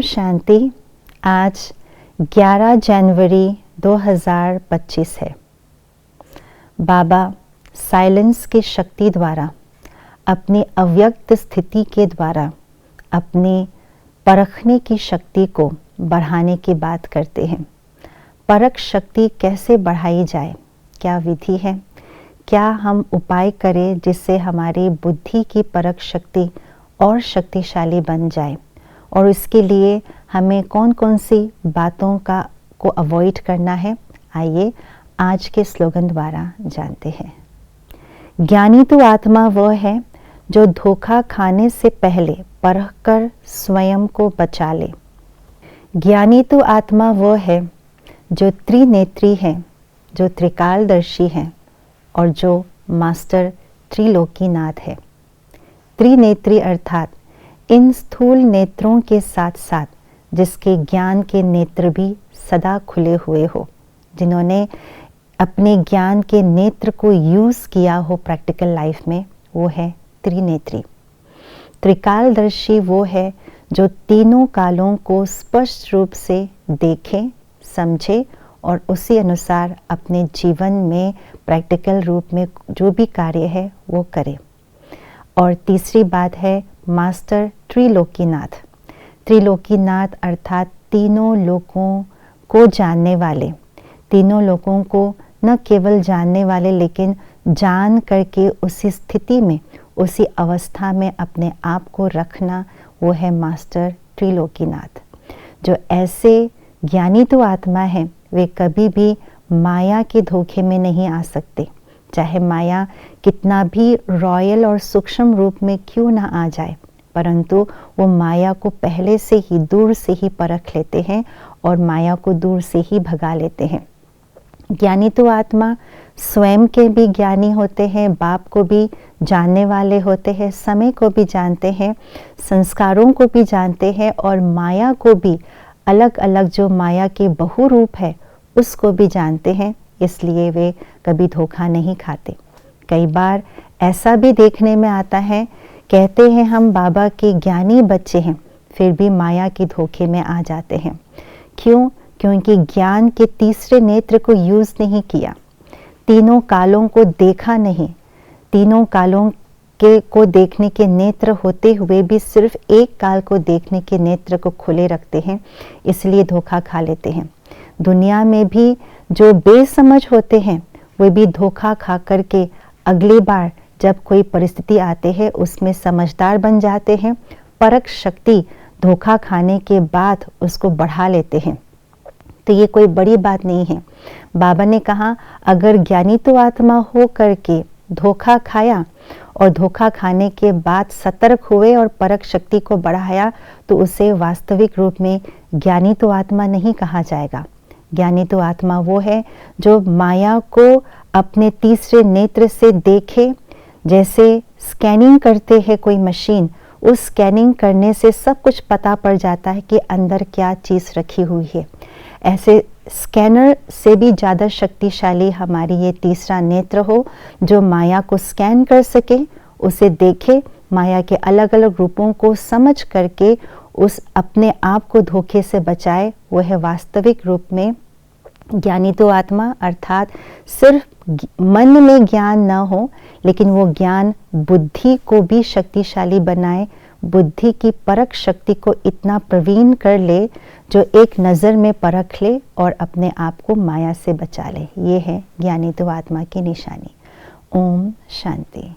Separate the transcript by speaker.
Speaker 1: शांति। आज 11 जनवरी 2025 है। बाबा साइलेंस की शक्ति द्वारा, अपनी अव्यक्त स्थिति के द्वारा अपनी परखने की शक्ति को बढ़ाने की बात करते हैं। परख शक्ति कैसे बढ़ाई जाए, क्या विधि है, क्या हम उपाय करें जिससे हमारी बुद्धि की परख शक्ति और शक्तिशाली बन जाए, और इसके लिए हमें कौन कौन सी बातों को अवॉइड करना है। आइए आज के स्लोगन द्वारा जानते हैं। ज्ञानी तो आत्मा वह है जो धोखा खाने से पहले परख कर स्वयं को बचा ले। ज्ञानी तो आत्मा वह है जो त्रिनेत्री है, जो त्रिकालदर्शी है और जो मास्टर त्रिलोकीनाथ है। त्रिनेत्री अर्थात इन स्थूल नेत्रों के साथ साथ जिसके ज्ञान के नेत्र भी सदा खुले हुए हो, जिन्होंने अपने ज्ञान के नेत्र को यूज़ किया हो प्रैक्टिकल लाइफ में, वो है त्रिनेत्री। त्रिकालदर्शी वो है जो तीनों कालों को स्पष्ट रूप से देखे, समझे और उसी अनुसार अपने जीवन में प्रैक्टिकल रूप में जो भी कार्य है वो करे। और तीसरी बात है मास्टर त्रिलोकीनाथ। त्रिलोकीनाथ अर्थात तीनों लोकों को जानने वाले, तीनों लोगों को न केवल जानने वाले लेकिन जान करके उसी स्थिति में, उसी अवस्था में अपने आप को रखना, वो है मास्टर त्रिलोकीनाथ। जो ऐसे ज्ञानी तो आत्मा है, वे कभी भी माया के धोखे में नहीं आ सकते, चाहे माया कितना भी रॉयल और सूक्ष्म रूप में क्यों ना आ जाए, परंतु वो माया को पहले से ही दूर से ही परख लेते हैं और माया को दूर से ही भगा लेते हैं। ज्ञानी तो आत्मा स्वयं के भी ज्ञानी होते हैं, बाप को भी जानने वाले होते हैं, समय को भी जानते हैं, संस्कारों को भी जानते हैं और माया को भी, अलग अलग जो माया के बहुरूप है उसको भी जानते हैं। इसलिए वे कभी धोखा नहीं खाते। कई बार ऐसा भी देखने में आता है, कहते हैं हम बाबा के ज्ञानी बच्चे हैं, फिर भी माया के धोखे में आ जाते हैं। क्यों? क्योंकि ज्ञान के तीसरे नेत्र को यूज़ नहीं किया, तीनों कालों को देखा नहीं। तीनों कालों को देखने के नेत्र होते हुए भी सिर्फ एक काल को देखने के नेत्र को खुले रखते हैं, इसलिए धोखा खा लेते हैं। दुनिया में भी जो बेसमझ होते हैं वे भी धोखा खा कर के अगली बार जब कोई परिस्थिति आते हैं उसमें समझदार बन जाते हैं। परख शक्ति धोखा खाने के बाद उसको बढ़ा लेते हैं। तो ये कोई बड़ी बात नहीं है। बाबा ने कहा अगर ज्ञानी तो आत्मा हो करके धोखा खाया और धोखा खाने के बाद सतर्क हुए और परख शक्ति को बढ़ाया तो उसे वास्तविक रूप में ज्ञानी तो आत्मा नहीं कहा जाएगा। ज्ञानी तो आत्मा वो है जो माया को अपने तीसरे नेत्र से देखे। जैसे स्कैनिंग करते हैं कोई मशीन, उस स्कैनिंग करने से सब कुछ पता पड़ जाता है कि अंदर क्या चीज़ रखी हुई है। ऐसे स्कैनर से भी ज़्यादा शक्तिशाली हमारी ये तीसरा नेत्र हो जो माया को स्कैन कर सके, उसे देखे, माया के अलग अलग रूपों को समझ करके उस अपने आप को धोखे से बचाए। वो है वास्तविक रूप में ज्ञानी तो आत्मा। अर्थात सिर्फ मन में ज्ञान न हो लेकिन वो ज्ञान बुद्धि को भी शक्तिशाली बनाए, बुद्धि की परख शक्ति को इतना प्रवीण कर ले जो एक नज़र में परख ले और अपने आप को माया से बचा ले। ये है ज्ञानी तो आत्मा की निशानी। ओम शांति।